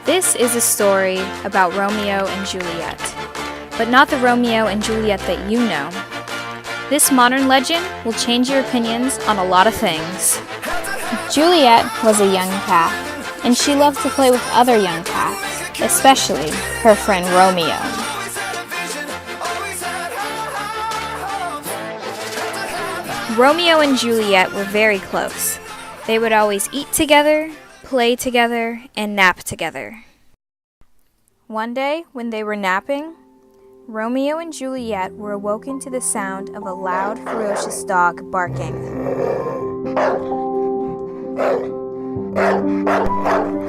This is a story about Romeo and Juliet, but not the Romeo and Juliet that you know. This modern legend will change your opinions on a lot of things. Juliet was a young cat, and she loved to play with other young cats, especially her friend Romeo. Romeo and Juliet were very close. They would always eat together, play together, and nap together. One day, when they were napping, Romeo and Juliet were awoken to the sound of a loud, ferocious dog barking.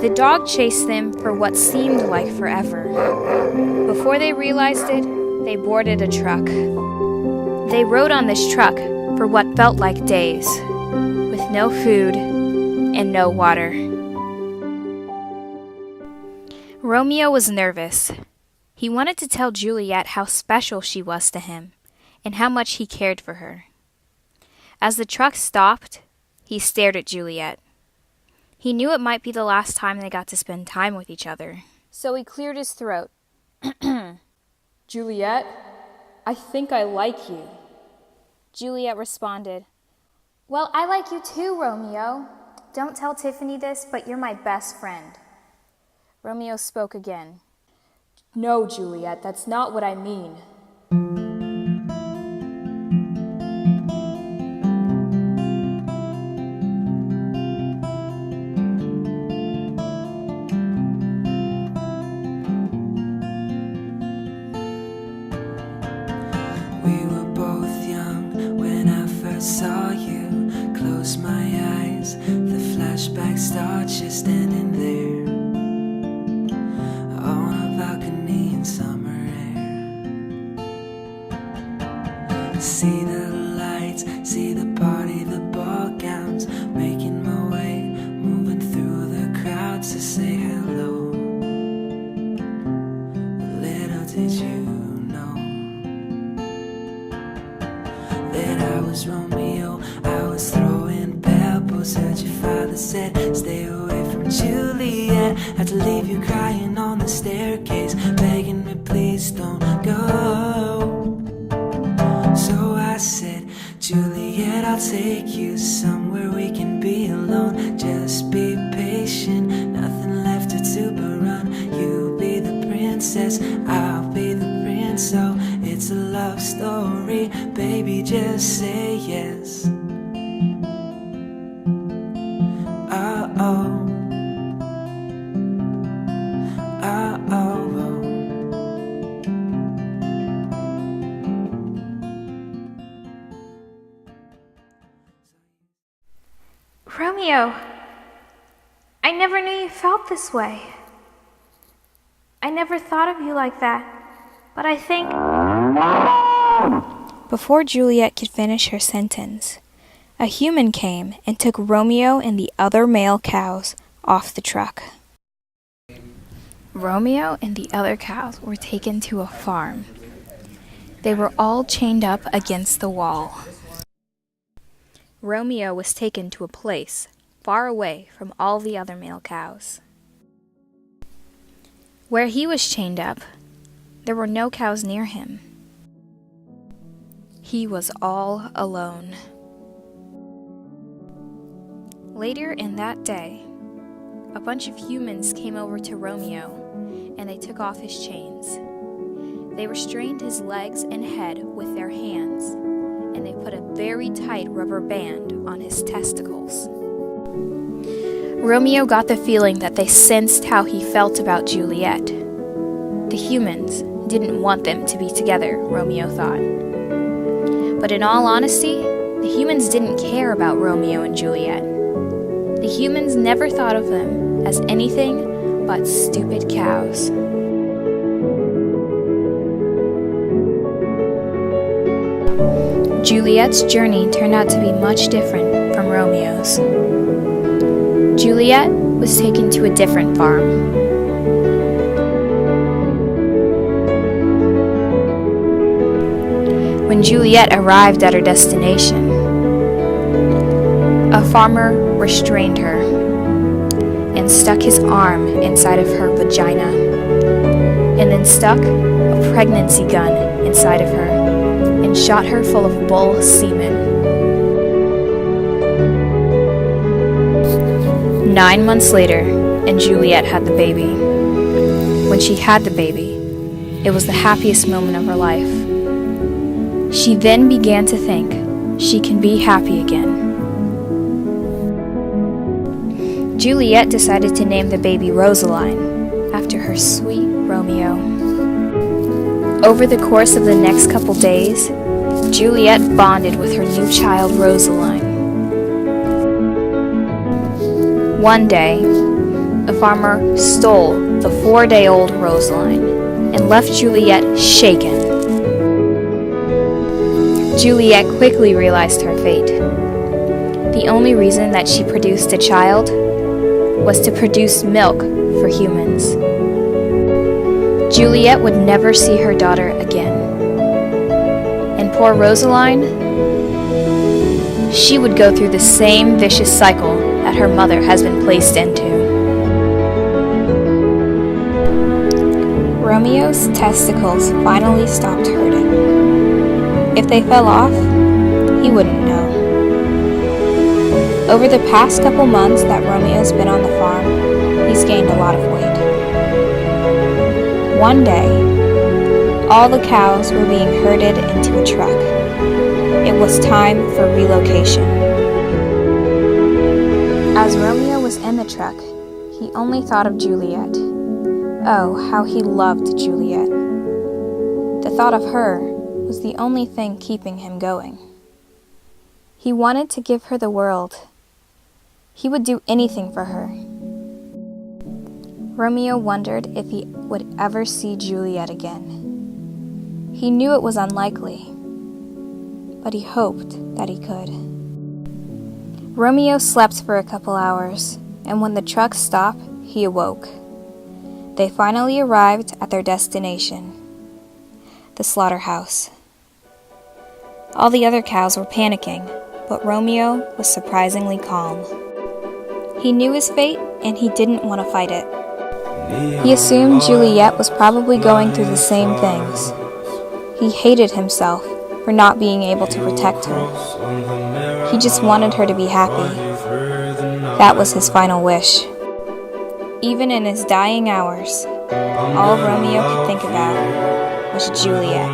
The dog chased them for what seemed like forever. Before they realized it, they boarded a truck. They rode on this truck for what felt like days, with no food and no water. Romeo was nervous. He wanted to tell Juliet how special she was to him and how much he cared for her. As the truck stopped, he stared at Juliet. He knew it might be the last time they got to spend time with each other, so he cleared his throat. Juliet, I think I like you. Juliet responded, "Well, I like you too, Romeo. Don't tell Tiffany this, but you're my best friend." Romeo spoke again. No, Juliet, that's not what I mean. We were both young when I first saw you. Close my eyes, the flashbacks start, just standing there on a balcony in summer air. See the lights, see the party, the ball gowns, making my way, moving through the crowd to say hello. Little did you know that I was Romeo, I was throwing pebbles. Heard your father said, stay away from Juliet. Had to leave you crying on the staircase, begging me please don't go. So I said, Juliet, I'll take you somewhere we can be alone. Just be patient, nothing left to do but run. You be the princess, I'll be the prince. So it's a love story, baby, just say yes. Uh-oh, uh-oh. Romeo, I never knew you felt this way. I never thought of you like that, but I think... Before Juliet could finish her sentence, a human came and took Romeo and the other male cows off the truck. Romeo and the other cows were taken to a farm. They were all chained up against the wall. Romeo was taken to a place far away from all the other male cows. Where he was chained up, there were no cows near him. He was all alone. Later in that day, a bunch of humans came over to Romeo, and they took off his chains. They restrained his legs and head with their hands, and they put a very tight rubber band on his testicles. Romeo got the feeling that they sensed how he felt about Juliet. The humans didn't want them to be together, Romeo thought. But in all honesty, the humans didn't care about Romeo and Juliet. The humans never thought of them as anything but stupid cows. Juliet's journey turned out to be much different from Romeo's. Juliet was taken to a different farm. When Juliet arrived at her destination, a farmer restrained her, and and stuck his arm inside of her vagina, and then stuck a pregnancy gun inside of her and shot her full of bull semen. 9 months later, and Juliet had the baby. When she had the baby, it was the happiest moment of her life. She then began to think she can be happy again. Juliet decided to name the baby Rosaline, after her sweet Romeo. Over the course of the next couple days, Juliet bonded with her new child Rosaline. One day, a farmer stole the 4-day-old Rosaline and left Juliet shaken. Juliet quickly realized her fate. The only reason that she produced a child was to produce milk for humans. Juliet would never see her daughter again. And poor Rosaline, she would go through the same vicious cycle that her mother has been placed into. Romeo's testicles finally stopped hurting. If they fell off, he wouldn't know. Over the past couple months that Romeo's been on the farm, he's gained a lot of weight. One day, all the cows were being herded into a truck. It was time for relocation. As Romeo was in the truck, he only thought of Juliet. Oh, how he loved Juliet. The thought of her was the only thing keeping him going. He wanted to give her the world. He would do anything for her. Romeo wondered if he would ever see Juliet again. He knew it was unlikely, but he hoped that he could. Romeo slept for a couple hours, and when the truck stopped, he awoke. They finally arrived at their destination, the slaughterhouse. All the other cows were panicking, but Romeo was surprisingly calm. He knew his fate, and he didn't want to fight it. He assumed Juliet was probably going through the same things. He hated himself for not being able to protect her. He just wanted her to be happy. That was his final wish. Even in his dying hours, all Romeo could think about was Juliet.